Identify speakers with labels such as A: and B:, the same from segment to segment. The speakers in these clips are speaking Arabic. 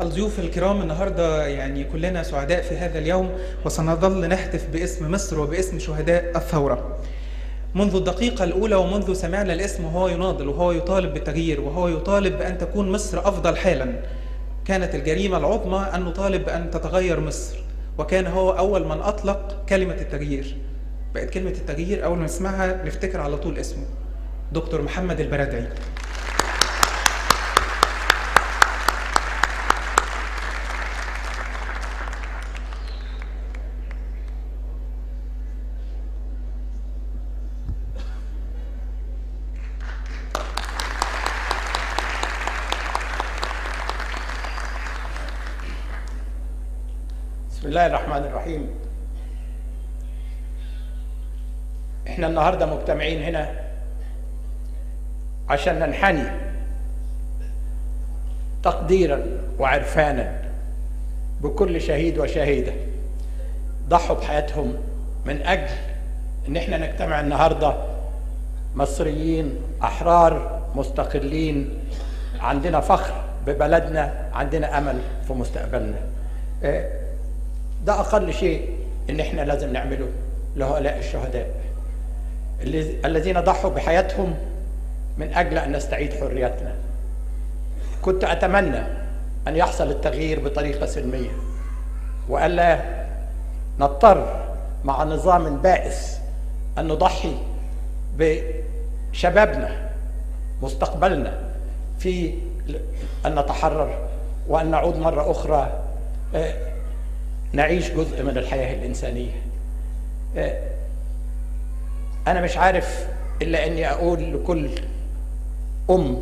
A: الضيوف الكرام النهارده يعني كلنا سعداء في هذا اليوم، وسنظل نهتف باسم مصر وباسم شهداء الثورة. منذ الدقيقة الأولى ومنذ سمعنا الاسم وهو يناضل وهو يطالب بالتغيير وهو يطالب بأن تكون مصر أفضل حالا. كانت الجريمة العظمى أن نطالب بأن تتغير مصر، وكان هو أول من أطلق كلمة التغيير. بقت كلمة التغيير أول ما نسمعها نفتكر على طول اسمه، دكتور محمد البرادعي.
B: بسم الله الرحمن الرحيم. احنا النهارده مجتمعين هنا عشان ننحني تقديرا وعرفانا بكل شهيد وشهيده ضحوا بحياتهم من اجل ان احنا نجتمع النهارده مصريين احرار مستقلين، عندنا فخر ببلدنا، عندنا امل في مستقبلنا. ده أقل شيء إن إحنا لازم نعمله لهؤلاء الشهداء الذين ضحوا بحياتهم من أجل أن نستعيد حريتنا. كنت أتمنى أن يحصل التغيير بطريقة سلمية، وألا نضطر مع نظام بائس أن نضحي بشبابنا، مستقبلنا، في أن نتحرر وأن نعود مرة أخرى نعيش جزء من الحياة الإنسانية. أنا مش عارف إلا أني أقول لكل أم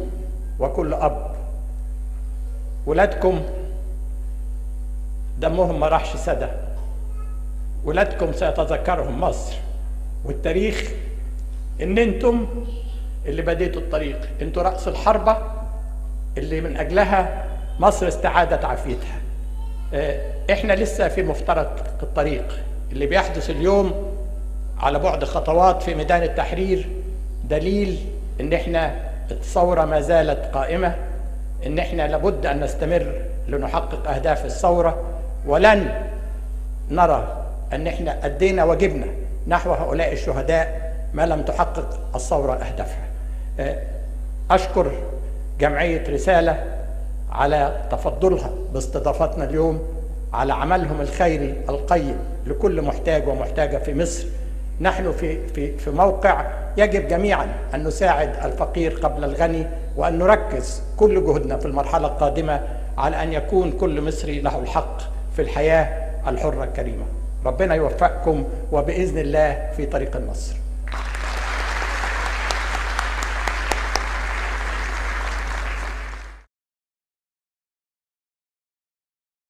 B: وكل أب: ولادكم دمهم ما راحش سدى، ولادكم سيتذكرهم مصر والتاريخ، إن أنتم اللي بديتوا الطريق، أنتم رأس الحربة اللي من أجلها مصر استعادت عافيتها. احنا لسه في مفترق الطريق. اللي بيحدث اليوم على بعد خطوات في ميدان التحرير دليل ان احنا الثورة ما زالت قائمة، ان احنا لابد ان نستمر لنحقق اهداف الثورة، ولن نرى ان احنا ادينا واجبنا نحو هؤلاء الشهداء ما لم تحقق الثورة اهدافها. اشكر جمعية رسالة على تفضلها باستضافتنا اليوم، على عملهم الخيري القيم لكل محتاج ومحتاجة في مصر. نحن في موقع يجب جميعا أن نساعد الفقير قبل الغني، وأن نركز كل جهدنا في المرحلة القادمة على أن يكون كل مصري له الحق في الحياة الحرة الكريمة. ربنا يوفقكم، وبإذن الله في طريق النصر.